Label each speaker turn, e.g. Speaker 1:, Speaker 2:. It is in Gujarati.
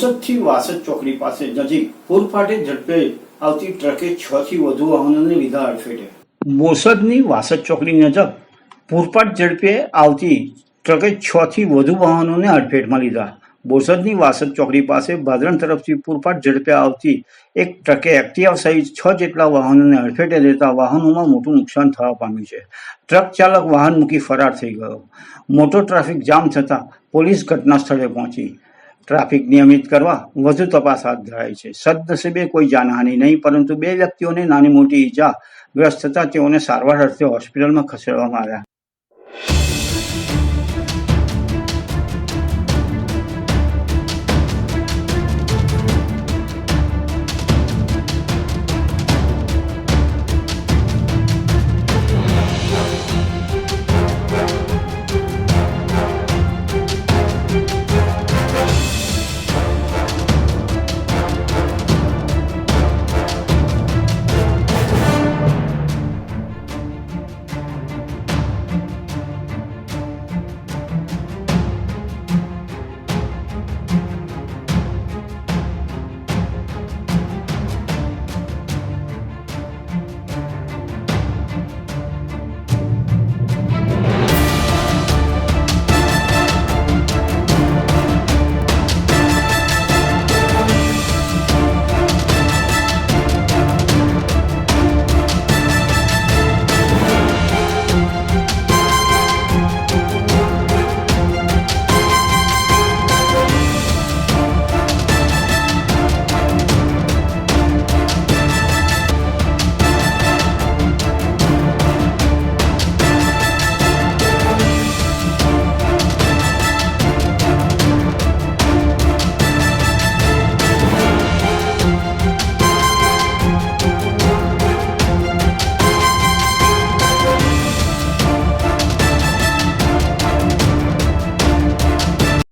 Speaker 1: બોરસદથી વાસદ ચોકડી પાસે નજીક પૂરપાટે ઝડપે આવતી ટ્રકે 6 થી વધુ વાહનોને લીધા અડફેટે. બોરસદની વાસદ ચોકડી નજીક પૂરપાટ ઝડપે આવતી ટ્રકે 6 થી વધુ વાહનોને અડફેટમાં લીધા. બોરસદની વાસદ ચોકડી પાસે ભાદરણ તરફથી પૂરપાટ ઝડપે આવતી એક ટ્રકે એક્ટિવા સહિત 6 જેટલા વાહનોને અડફેટે લેતા વાહનોમાં મોટું નુકસાન થવા પામ્યું છે. ટ્રક ચાલક વાહન મૂકી ફરાર થઈ ગયો. મોટો ટ્રાફિક જામ થતાં પોલીસ ઘટના સ્થળે પહોંચી ટ્રાફિક નિયમિત કરવા વધુ તપાસ હાથ ધરાઈ છે. સદનસીબે કોઈ જાનહાનિ નહીં, પરંતુ 2 વ્યક્તિઓને નાની મોટી ઈજા ગ્રસ્ત થતા તેઓને સારવાર અર્થે હોસ્પિટલમાં ખસેડવામાં આવ્યા.